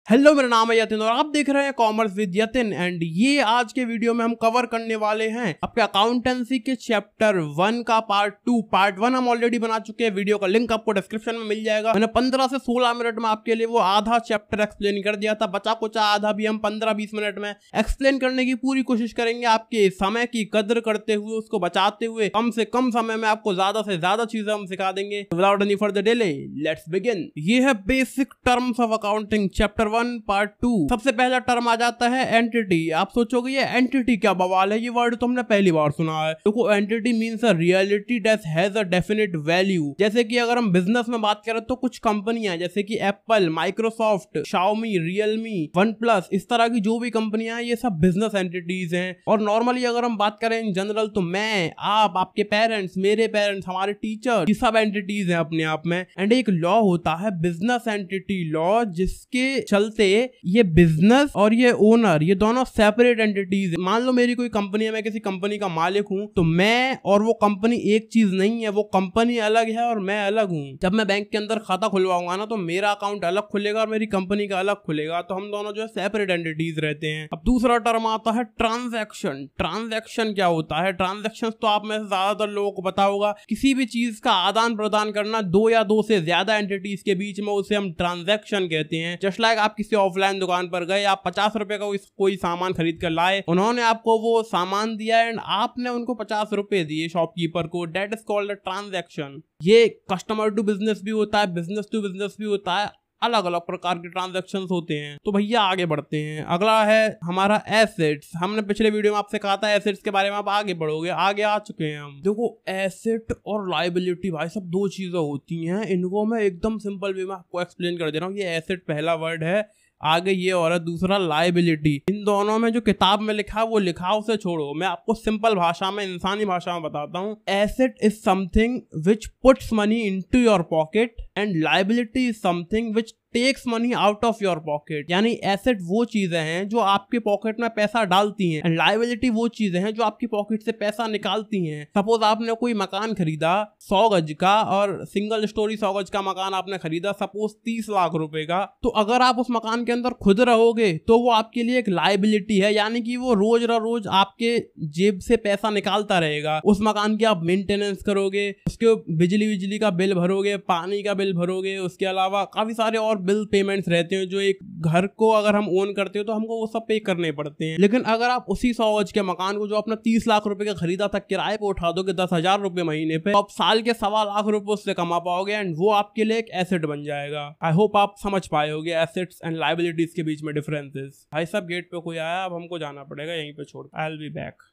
Hello, मेरा नाम है यतिन और आप देख रहे हैं कॉमर्स विद यतिन। एंड ये आज के वीडियो में हम कवर करने वाले हैं आपके अकाउंटेंसी के चैप्टर 1 का पार्ट 2। पार्ट 1 हम ऑलरेडी बना चुके हैं, वीडियो का लिंक आपको डिस्क्रिप्शन में मिल जाएगा। मैंने 15 से 16 मिनट में आपके लिए वो आधा चैप्टर एक्सप्लेन कर दिया था, बचा कुचा आधा भी हम 15-20 मिनट में एक्सप्लेन करने की पूरी कोशिश करेंगे। आपके समय की कदर करते हुए, उसको बचाते हुए, कम से कम समय में आपको ज्यादा से ज्यादा चीजें हम सिखा देंगे। Without any further delay let's begin. ये है basic terms of accounting chapter 1 part 2। सबसे पहला टर्म आ जाता है एंटिटी। आप सोचोगे ये एंटिटी क्या बवाल है, ये वर्ड तो हमने पहली बार सुना है। देखो, entity means a reality that has a definite value. जैसे कि अगर हम बिजनेस में बात करें तो कुछ कंपनियां जैसे कि Apple, Microsoft, Xiaomi, Realme, one plus, इस तरह की जो भी कंपनियां हैं ये सब बिजनेस एंटिटीज हैं। और नॉर्मली अगर हम बात करें इन जनरल तो मैं, आप, आपके पेरेंट्स, मेरे पेरेंट्स, हमारे टीचर, ये सब एंटिटीज हैं अपने आप में। एंड एक लॉ होता है बिजनेस एंटिटी लॉ, जिसके चलते ये बिजनेस और ये ओनर, ये दोनों सेपरेट एंटिटीज है। मान लो मेरी कोई कंपनी है, मैं किसी कंपनी का मालिक हूं, तो मैं और वो कंपनी एक चीज नहीं है। वो कंपनी अलग है और मैं अलग हूं। जब मैं बैंक के अंदर खाता खुलवाऊंगा ना, तो मेरा अकाउंट अलग खुलेगा और मेरी कंपनी का अलग खुलेगा, तो हम दोनों जो है सेपरेट एंटिटीज रहते हैं। अब दूसरा टर्म आता है ट्रांजैक्शन। ट्रांजैक्शन क्या होता है? ट्रांजैक्शन तो आप में से ज्यादातर लोगों को पता होगा, किसी भी चीज का आदान प्रदान करना दो या दो से ज्यादा एंटिटीज के बीच में, उसे हम ट्रांजैक्शन कहते हैं। जस्ट लाइक आप किसी ऑफलाइन दुकान पर गए, आप 50 रुपए का कोई सामान खरीद कर लाए, उन्होंने आपको वो सामान दिया एंड आपने उनको 50 रुपए दिए शॉपकीपर को। That is called a transaction. ये कस्टमर टू बिजनेस भी होता है, बिजनेस टू बिजनेस भी होता है, अलग अलग प्रकार के ट्रांजैक्शंस होते हैं। तो भैया आगे बढ़ते हैं। अगला है हमारा एसेट्स। हमने पिछले वीडियो में आपसे कहा था एसेट्स के बारे में आप आगे बढ़ोगे, आगे आ चुके हैं हम। देखो, एसेट और लायबिलिटी भाई सब दो चीजें होती हैं। इनको मैं एकदम सिंपल वे में आपको एक्सप्लेन कर दे रहा हूँ। ये एसेट पहला वर्ड है, आगे ये और है दूसरा लायबिलिटी। इन दोनों में जो किताब में लिखा है वो लिखा, उसे छोड़ो, मैं आपको सिंपल भाषा में, इंसानी भाषा में बताता हूँ। Asset is something which puts money into your pocket and liability is something which takes money out of your pocket. यानी एसेट वो चीजें हैं जो आपके पॉकेट में पैसा डालती हैं, एंड लायबिलिटी वो चीजें हैं जो आपकी पॉकेट से पैसा निकालती हैं। सपोज आपने कोई मकान खरीदा 100 गज का, और सिंगल स्टोरी 100 गज का मकान आपने खरीदा सपोज 30 लाख रुपए का। तो अगर आप उस मकान के अंदर खुद रहोगे तो वो आपके लिए एक लायबिलिटी है, यानी कि वो रोज रोज आपके जेब से पैसा निकालता रहेगा। उस मकान की आप मेंटेनेंस करोगे, उसके बिजली का बिल भरोगे, पानी का बिल भरोगे, उसके अलावा काफी सारे और बिल पेमेंट्स रहते हैं जो एक घर को अगर हम ओन करते हो तो हमको वो सब पे करने पड़ते हैं। लेकिन अगर आप उसी 100 गज के मकान को जो अपना 30 लाख रुपए का खरीदा था किराए पे उठा दोगे 10,000 रुपए महीने पे, तो आप साल के 1.25 लाख रुपए उससे कमा पाओगे एंड वो आपके लिए एक एसेट बन जाएगा। आई होप आप समझ पाए होगे एसेट्स एंड लायबिलिटीज के बीच में डिफरेंसेस। भाई सब गेट पे कोई आया, अब हमको जाना पड़ेगा, यहीं पे छोड़। I will be back.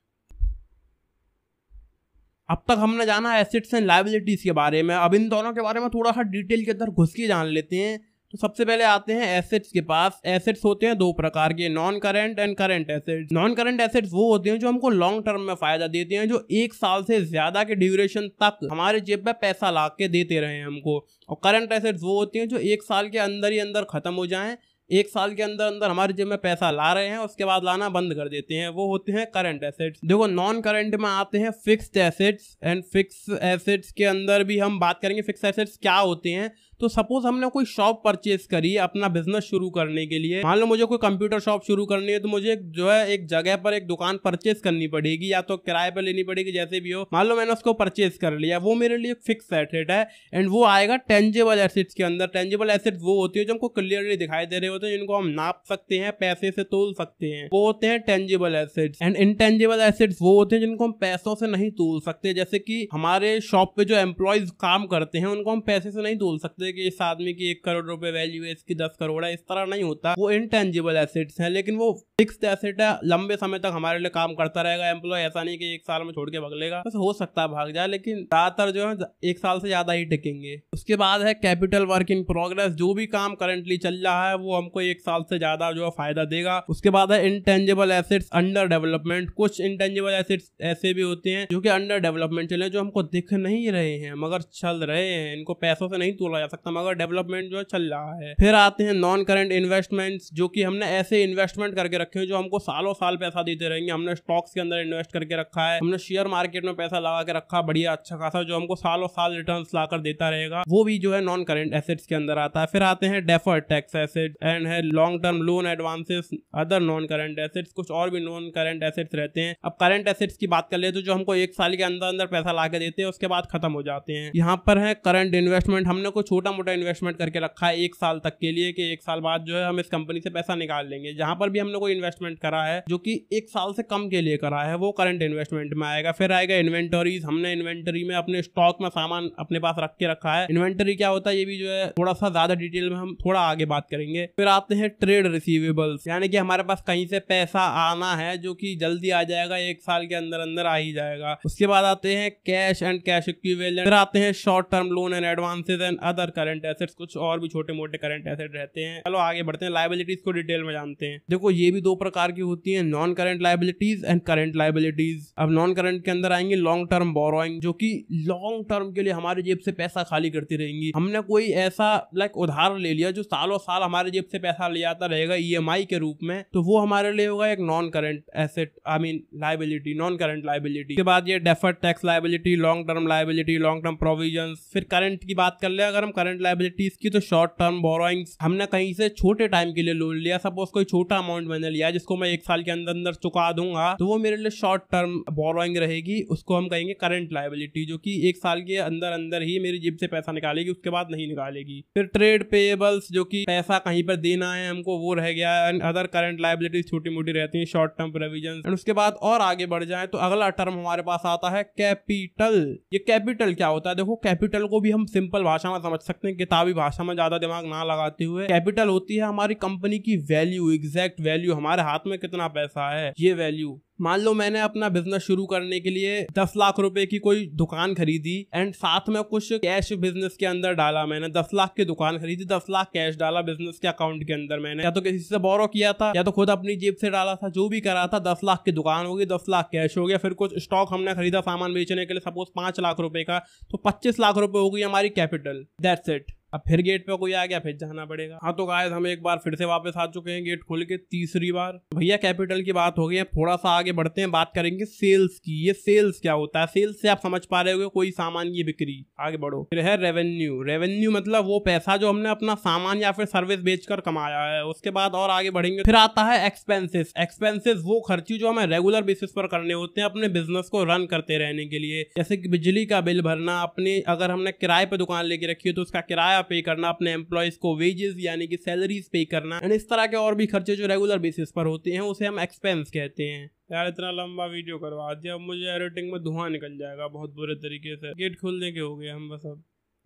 अब तक हमने जाना एसेट्स एंड लायबिलिटीज के बारे में। अब इन दोनों के बारे में थोड़ा सा डिटेल के अंदर घुस के जान लेते हैं। तो सबसे पहले आते हैं एसेट्स के पास। एसेट्स होते हैं दो प्रकार के, non current and current assets. Non current assets वो होते हैं जो हमको लॉन्ग टर्म में फायदा देते हैं, जो 1 साल से ज्यादा के ड्यूरेशन तक हमारे जेब में पैसा ला के देते रहे हमको। और करंट एसेट्स वो होती हैं जो 1 साल के अंदर ही अंदर खत्म हो जाएं, 1 साल के अंदर अंदर हमारे जेब में पैसा ला रहे हैं, उसके बाद लाना बंद कर देते हैं, वो होते हैं करंट एसेट्स। देखो, नॉन करंट में आते हैं fixed assets. And fix assets के अंदर भी हम बात करेंगे फिक्स एसेट्स क्या होते हैं। तो सपोज हमने कोई शॉप परचेज करी अपना बिजनेस शुरू करने के लिए। मान लो मुझे कोई कंप्यूटर शॉप शुरू करनी है, तो मुझे जो है एक जगह पर एक दुकान परचेज करनी पड़ेगी, या तो किराए पर लेनी पड़ेगी, जैसे भी हो। मान लो मैंने उसको परचेज कर लिया, वो मेरे लिए फिक्स एसेट है एंड वो आएगा टेंजिबल एसेट्स के अंदर। टेंजिबल एसेट्स वो होती है जो हमको क्लियरली दिखाई दे रहे होते हैं, जिनको हम नाप सकते हैं, पैसे से तोल सकते हैं, वो होते हैं tangible assets. And intangible assets वो होते हैं जिनको हम पैसों से नहीं तोल सकते। जैसे कि हमारे शॉप पे जो एम्प्लॉयज काम करते हैं उनको हम पैसे से नहीं तोल सकते कि इस आदमी की 1 करोड़ रुपए वैल्यू है, इसकी 10 करोड़ है, इस तरह नहीं होता। वो इनटेंजिबल एसेट्स हैं, लेकिन वो फिक्स्ड एसेट है, लंबे समय तक हमारे लिए काम करता रहेगा एम्प्लॉय। ऐसा नहीं कि 1 साल में छोड़ के भाग लेगा, बस हो सकता है भाग जाए, लेकिन ज्यादातर जो है 1 साल से ज्यादा ही टिकेंगे। उसके बाद है कैपिटल वर्क इन प्रोग्रेस। जो भी काम करंटली चल रहा है वो हमको 1 साल से ज्यादा जो है फायदा देगा। उसके बाद है इंटेंजिबल एसेट्स अंडर डेवलपमेंट। कुछ इंटेंजिबल एसेट्स ऐसे भी होते हैं जो कि अंडर डेवलपमेंट चले, जो हमको दिख नहीं रहे हैं मगर चल रहे हैं, इनको पैसों से नहीं तोला जा सकता। खत्म, अगर डेवलपमेंट जो है चल रहा है। फिर आते हैं नॉन करंट इन्वेस्टमेंट्स, जो कि हमने ऐसे इन्वेस्टमेंट करके रखे हैं जो हमको सालों साल पैसा देते रहेंगे। हमने स्टॉक्स के अंदर इन्वेस्ट करके रखा है, हमने शेयर मार्केट में पैसा लगा के रखा बढ़िया अच्छा खासा, जो हमको सालों साल रिटर्न्स लाकर देता रहेगा, वो भी जो है नॉन करंट एसेट्स के अंदर आता है। फिर आते हैं डेफर्ड टैक्स एसेट एंड है long term loan advances, other non current assets, कुछ और भी नॉन करंट एसेट्स रहते हैं। अब करंट एसेट्स की बात कर ले तो जो हमको एक साल के अंदर अंदर पैसा ला के देते हैं उसके बाद खत्म हो जाते हैं। यहाँ पर है करंट इन्वेस्टमेंट, हमने कोई छोटा मोटा इन्वेस्टमेंट करके रखा है एक साल तक के लिए कि एक साल बाद जो है हम इस कंपनी से पैसा निकाल लेंगे। जहां पर भी हमने कोई इन्वेस्टमेंट करा है जो कि एक साल से कम के लिए करा है वो करंट इन्वेस्टमेंट में आएगा। फिर आएगा इन्वेंटरीज, हमने इन्वेंटरी में अपने स्टॉक में सामान अपने पास रख के रखा है। इन्वेंटरी क्या होता है ये भी जो है थोड़ा सा ज्यादा डिटेल में हम थोड़ा आगे बात करेंगे। फिर आते हैं ट्रेड रिसीवेबल्स, यानी कि हमारे पास कहीं से पैसा आना है जो कि जल्दी आ जाएगा, एक साल के अंदर अंदर आ ही जाएगा। उसके बाद आते हैं कैश एंड कैश इक्विवेलेंट। फिर आते हैं short term loan and advances and other current assets, कुछ और भी छोटे मोटे करंट एसेट रहते हैं। चलो आगे बढ़ते हैं, लायबिलिटीज को डिटेल में जानते हैं। देखो ये भी दो प्रकार की होती है, non current liabilities and current liabilities. अब नॉन करंट के अंदर आएंगे लॉन्ग टर्म बोरोइंग, जो कि लॉन्ग टर्म के लिए हमारे जेब से पैसा खाली करती रहेंगी। हमने कोई ऐसा उधार ले लिया जो सालों साल हमारे जेब से पैसा ले आता रहेगा EMI के रूप में, तो वो हमारे लिए होगा एक non current asset, I mean liability, non current liability. के बाद ये deferred tax liability, long term liability, long term provisions. फिर करंट की बात कर ले अगर हम करंट लायबिलिटीज की, तो शॉर्ट टर्म बोरोइंग्स, हमने कहीं से छोटे टाइम के लिए लोन लिया, सपोज कोई छोटा अमाउंट मैंने लिया जिसको मैं एक साल के अंदर अंदर चुका दूंगा, तो वो मेरे लिए शॉर्ट टर्म बोरोइंग रहेगी, उसको हम कहेंगे करंट लायबिलिटी, जो कि एक साल के अंदर अंदर ही मेरी जेब से पैसा निकालेगी, उसके बाद नहीं निकालेगी। फिर ट्रेड पेएबल्स, जो कि पैसा कहीं पर देना है हमको वो रह गया, एंड अदर करंट लायबिलिटीज छोटी मोटी रहती हैं, शॉर्ट टर्म प्रोविजंस। एंड उसके बाद और आगे बढ़ जाए तो अगला टर्म हमारे पास आता है कैपिटल। ये कैपिटल क्या होता है? देखो कैपिटल को भी हम सिंपल भाषा में समझ सकते हैं, किताबी भाषा में ज्यादा दिमाग ना लगाते हुए। कैपिटल होती है हमारी कंपनी की वैल्यू, एग्जैक्ट वैल्यू, हमारे हाथ में कितना पैसा है ये वैल्यू। मान लो मैंने अपना बिजनेस शुरू करने के लिए 10 लाख रुपए की कोई दुकान खरीदी एंड साथ में कुछ कैश बिजनेस के अंदर डाला। मैंने 10 लाख की दुकान खरीदी, 10 लाख कैश डाला बिजनेस के अकाउंट के अंदर। मैंने या तो किसी से बोरो किया था या तो खुद अपनी जेब से डाला था, जो भी करा था। 10 लाख की दुकान होगी, 10 लाख कैश हो गया। फिर कुछ स्टॉक हमने खरीदा सामान बेचने के लिए, सपोज 5 लाख रुपए का, तो 25 लाख रुपए हो गई हमारी कैपिटल। That's it. अब फिर गेट पे कोई आ गया, फिर जाना पड़ेगा। हाँ तो गाइस हम एक बार फिर से वापस आ चुके हैं गेट खोल के, तीसरी बार। भैया कैपिटल की बात हो गई है, थोड़ा सा आगे बढ़ते हैं, बात करेंगे सेल्स की। ये सेल्स क्या होता है? सेल्स से आप समझ पा रहे होगे कोई सामान की बिक्री। आगे बढ़ो। फिर है रेवेन्यू। रेवेन्यू मतलब वो पैसा जो हमने अपना सामान या फिर सर्विस बेचकर कमाया है। उसके बाद और आगे बढ़ेंगे, फिर आता है एक्सपेंसेस। एक्सपेंसेस वो खर्चे जो हमें रेगुलर बेसिस पर करने होते हैं अपने बिजनेस को रन करते रहने के लिए, जैसे कि बिजली का बिल भरना, अपने अगर हमने किराए पे दुकान लेके रखी है तो उसका किराया पे करना, अपने एम्प्लॉइज को वेजेस यानी कि सैलरीज पे करना, एंड इस तरह के और भी खर्चे जो रेगुलर बेसिस पर होते हैं उसे हम एक्सपेंस कहते हैं। यार इतना लंबा वीडियो करवा दिया, अब मुझे एडिटिंग में धुआं निकल जाएगा बहुत बुरे तरीके से। गेट खोलने के हो गए हम बस अब।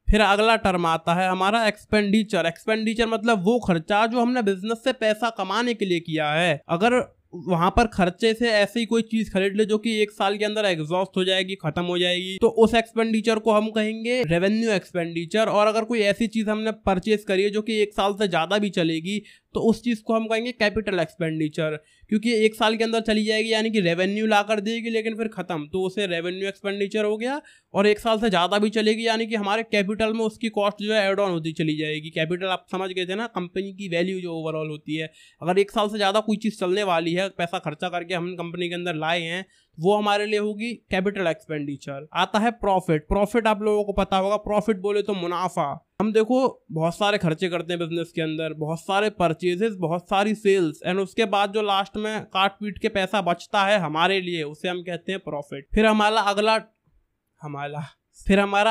फिर अगला टर्म आता है हमारा एक्सपेंडिचर। एक्सपेंडिचर मतलब वो खर्चा जो हमने बिजनेस से पैसा कमाने के लिए किया है। अगर वहां पर खर्चे से ऐसी कोई चीज खरीद ले जो कि एक साल के अंदर एग्जॉस्ट हो जाएगी, खत्म हो जाएगी, तो उस एक्सपेंडिचर को हम कहेंगे रेवेन्यू एक्सपेंडिचर। और अगर कोई ऐसी चीज हमने परचेज करी है जो कि एक साल से ज्यादा भी चलेगी तो उस चीज को हम कहेंगे कैपिटल एक्सपेंडिचर, क्योंकि एक साल के अंदर चली जाएगी यानी कि रेवेन्यू ला कर देगी लेकिन फिर खत्म, तो उसे रेवेन्यू एक्सपेंडिचर हो गया। और एक साल से ज्यादा भी चलेगी यानी कि हमारे कैपिटल में उसकी कॉस्ट जो है एड ऑन होती चली जाएगी। कैपिटल आप समझ गए थे ना, कंपनी की वैल्यू जो ओवरऑल होती है। अगर एक साल से ज्यादा कोई चीज चलने वाली है, पैसा खर्चा करके हम कंपनी के अंदर लाए हैं, वो हमारे लिए होगी कैपिटल एक्सपेंडिचर। आता है प्रॉफिट। प्रॉफिट आप लोगों को पता होगा, प्रॉफिट बोले तो मुनाफा। हम देखो बहुत सारे खर्चे करते हैं बिजनेस के अंदर, बहुत सारे परचेजेस, बहुत सारी सेल्स, एंड उसके बाद जो लास्ट में काट पीट के पैसा बचता है हमारे लिए, उसे हम कहते हैं प्रॉफिट। फिर हमारा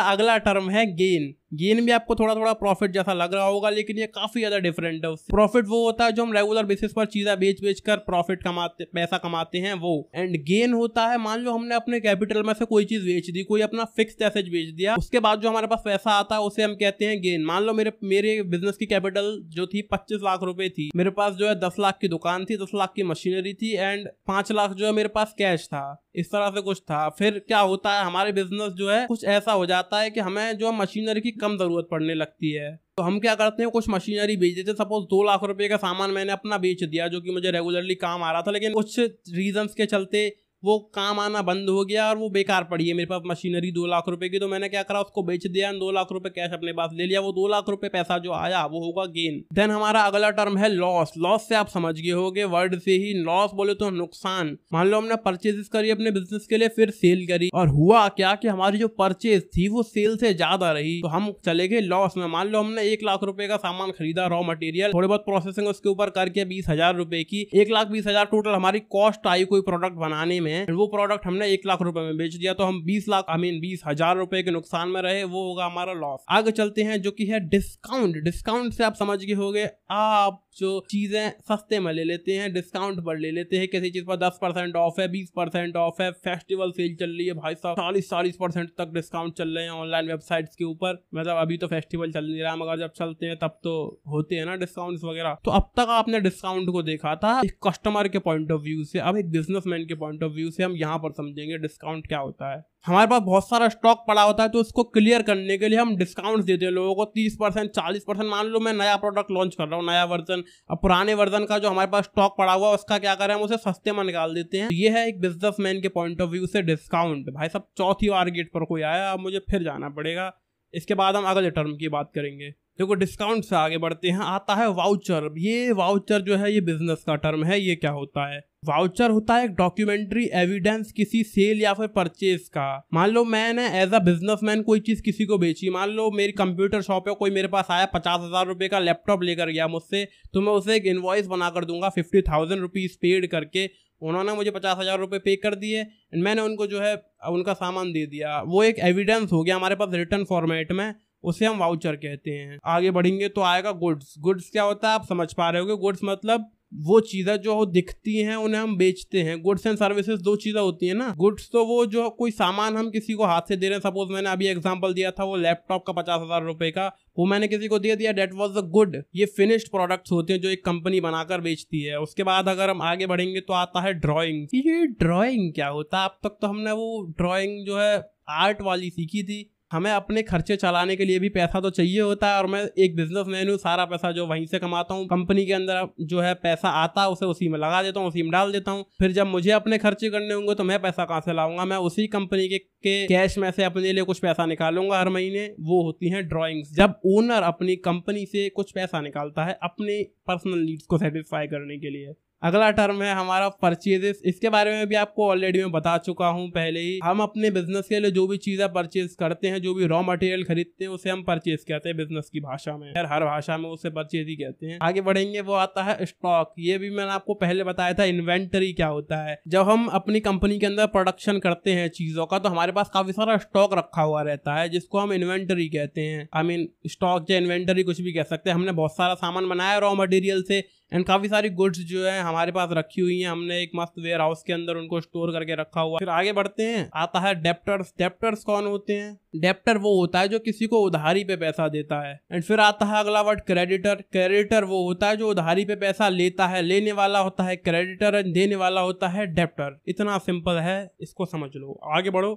अगला टर्म है गेन। गेन भी आपको थोड़ा थोड़ा प्रॉफिट जैसा लग रहा होगा लेकिन ये काफी ज्यादा डिफरेंट है उससे। प्रॉफिट वो होता है जो हम रेगुलर बेसिस पर चीजें बेच कर प्रॉफिट कमाते, पैसा कमाते हैं वो। एंड गेन होता है मान लो हमने अपने कैपिटल में से कोई चीज बेच दी, कोई अपना फिक्स्ड एसेट बेच दिया, उसके बाद जो हमारे पास पैसा आता है उसे हम कहते हैं गेन। मान लो मेरे बिजनेस की कैपिटल जो थी 25 लाख रुपए थी, मेरे पास जो है 10 लाख की दुकान थी, 10 लाख की मशीनरी थी, एंड 5 लाख जो है मेरे पास कैश था, इस तरह से कुछ था। फिर क्या होता है हमारे बिजनेस जो है कुछ ऐसा हो जाता है कि हमें जो मशीनरी की कम जरूरत पड़ने लगती है, तो हम क्या करते हैं कुछ मशीनरी बेच देते हैं। सपोज 2 लाख रुपए का सामान मैंने अपना बेच दिया जो कि मुझे रेगुलरली काम आ रहा था, लेकिन कुछ रीजंस के चलते वो काम आना बंद हो गया और वो बेकार पड़ी है। मेरे पास मशीनरी 2 लाख रुपए की, तो मैंने क्या करा, उसको बेच दिया, 2 लाख रुपए कैश अपने पास ले लिया। वो 2 लाख रुपए पैसा जो आया वो होगा गेन। देन हमारा अगला टर्म है लॉस। लॉस से आप समझ गए होगे, वर्ड से ही लॉस बोले तो नुकसान। मान लो हमने परचेज करी अपने बिजनेस के लिए, फिर सेल करी और हुआ क्या कि हमारी जो परचेज थी वो सेल से ज्यादा रही, तो हम चले गए लॉस में। मान लो हमने 1 लाख रुपए का सामान खरीदा, रॉ मटेरियल, थोड़ी बहुत प्रोसेसिंग उसके ऊपर करके 20,000 रुपए की, 1,20,000 टोटल हमारी कॉस्ट आई कोई प्रोडक्ट बनाने में। वो प्रोडक्ट हमने 1 लाख रुपए में बेच दिया, तो हम 20,000 रुपए के नुकसान में रहे, वो होगा हमारा लॉस। आगे चलते हैं जो कि है डिस्काउंट। डिस्काउंट से आप समझ गए होगे, आप जो चीजें सस्ते में ले लेते हैं, डिस्काउंट पर ले लेते हैं। किसी चीज पर 10% ऑफ है, 20% ऑफ है, फेस्टिवल सेल चल रही है भाई साहब, 40% तक डिस्काउंट चल रहे हैं ऑनलाइन वेबसाइट्स के ऊपर। मतलब अभी तो फेस्टिवल चल नहीं रहा, मगर जब चलते हैं तब तो होते हैं ना डिस्काउंट्स वगैरह। तो अब तक आपने डिस्काउंट को देखा था एक कस्टमर के पॉइंट ऑफ व्यू से, अब एक बिजनेसमैन के पॉइंट ऑफ व्यू से हम यहाँ पर समझेंगे डिस्काउंट क्या होता है। हमारे पास बहुत सारा स्टॉक पड़ा होता है, तो उसको क्लियर करने के लिए हम डिस्काउंट देते हैं लोगों को, 30%, 40%। मान लो मैं नया प्रोडक्ट लॉन्च कर रहा हूँ, नया वर्जन, अब पुराने वर्जन का जो हमारे पास स्टॉक पड़ा हुआ है उसका क्या करें, हम उसे सस्ते में निकाल देते हैं। ये है एक बिजनेसमैन के पॉइंट ऑफ व्यू से डिस्काउंट। भाई साहब चौथी बार गेट पर कोई आया, अब मुझे फिर जाना पड़ेगा। इसके बाद हम अगले टर्म की बात करेंगे। देखो डिस्काउंट से आगे बढ़ते हैं, आता है वाउचर। ये वाउचर जो है ये बिजनेस का टर्म है। ये क्या होता है? वाउचर होता है एक डॉक्यूमेंट्री एविडेंस किसी सेल या फिर परचेज का। मान लो मैंने एज अ बिजनेसमैन कोई चीज किसी को बेची, मान लो मेरी कंप्यूटर शॉप है, कोई मेरे पास आया 50,000 रुपए का लैपटॉप लेकर गया मुझसे, तो मैं उसे एक इनवॉइस बनाकर दूंगा 50,000 रुपीज पेड करके। उन्होंने मुझे 50,000 रुपए पे कर दिए एंड मैंने उनको जो है उनका सामान दे दिया। वो एक एविडेंस हो गया हमारे पास रिटर्न फॉर्मेट में, उसे हम वाउचर कहते हैं। आगे बढ़ेंगे तो आएगा गुड्स। गुड्स क्या होता है आप समझ पा रहे होगे। गुड्स मतलब वो चीजें जो दिखती हैं उन्हें हम बेचते हैं। गुड्स एंड सर्विसेज दो चीजें होती है ना। गुड्स तो वो जो कोई सामान हम किसी को हाथ से दे रहे हैं, सपोज मैंने अभी एग्जांपल दिया था वो लैपटॉप का 50,000 रुपए का, वो मैंने किसी को दे दिया, डेट वाज द गुड। ये फिनिश्ड प्रोडक्ट्स होते हैं जो एक कंपनी बनाकर बेचती है। उसके बाद अगर हम आगे बढ़ेंगे तो आता है ड्राइंग। ये ड्राइंग क्या होता है? अब तक तो हमने वो ड्राइंग जो है आर्ट वाली सीखी थी। हमें अपने खर्चे चलाने के लिए भी पैसा तो चाहिए होता है, और मैं एक बिजनेसमैन हूँ, सारा पैसा जो वहीं से कमाता हूँ, कंपनी के अंदर जो है पैसा आता है उसे उसी में लगा देता हूँ, उसी में डाल देता हूँ। फिर जब मुझे अपने खर्चे करने होंगे तो मैं पैसा कहाँ से लाऊंगा? मैं उसी कंपनी के कैश में से अपने लिए कुछ पैसा निकालूंगा हर महीने। वो होती हैं ड्राइंग्स। जब ओनर अपनी कंपनी से कुछ पैसा निकालता है अपने पर्सनल नीड्स को सेटिस्फाई करने के लिए। अगला टर्म है हमारा परचेजेस। इसके बारे में भी आपको ऑलरेडी मैं बता चुका हूं पहले ही। हम अपने बिजनेस के लिए जो भी चीजें परचेज करते हैं, जो भी रॉ मटेरियल खरीदते हैं, उसे हम परचेज कहते हैं बिजनेस की भाषा में। हर भाषा में उसे परचेज ही कहते हैं। आगे बढ़ेंगे वो आता है स्टॉक। ये भी मैंने आपको पहले बताया था। इन्वेंटरी क्या होता है? जब हम अपनी कंपनी के अंदर प्रोडक्शन करते हैं चीजों का, तो हमारे पास काफी सारा स्टॉक रखा हुआ रहता है, जिसको हम इन्वेंटरी कहते हैं। आई मीन स्टॉक या इन्वेंटरी कुछ भी कह सकते हैं। हमने बहुत सारा सामान बनाया रॉ मटेरियल से, एंड काफी सारी गुड्स जो है हमारे पास रखी हुई हैं, हमने एक मस्त वेयर हाउस के अंदर उनको स्टोर करके रखा हुआ। फिर आगे बढ़ते हैं, आता है डेप्टर्स। डेप्टर्स कौन होते हैं? डेप्टर वो होता है जो किसी को उधारी पे पैसा देता है। एंड फिर आता है अगला वर्ड क्रेडिटर। क्रेडिटर वो होता है जो उधारी पे पैसा लेता है। लेने वाला होता है क्रेडिटर, देने वाला होता है डेप्टर। इतना सिंपल है, इसको समझ लो। आगे बढ़ो,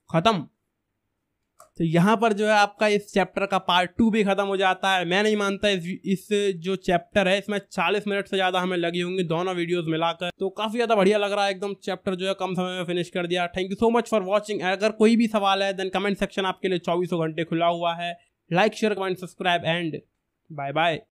खत्म। तो यहाँ पर जो है आपका इस चैप्टर का पार्ट 2 भी खत्म हो जाता है। मैं नहीं मानता इस जो चैप्टर है इसमें 40 मिनट से ज्यादा हमें लगी होंगी दोनों वीडियोस मिलाकर। तो काफी ज्यादा बढ़िया लग रहा है एकदम। चैप्टर जो है कम समय में फिनिश कर दिया। Thank you so much for watching. अगर कोई भी सवाल है देन कमेंट सेक्शन आपके लिए 24 घंटे खुला हुआ है। Like share comment subscribe and bye bye.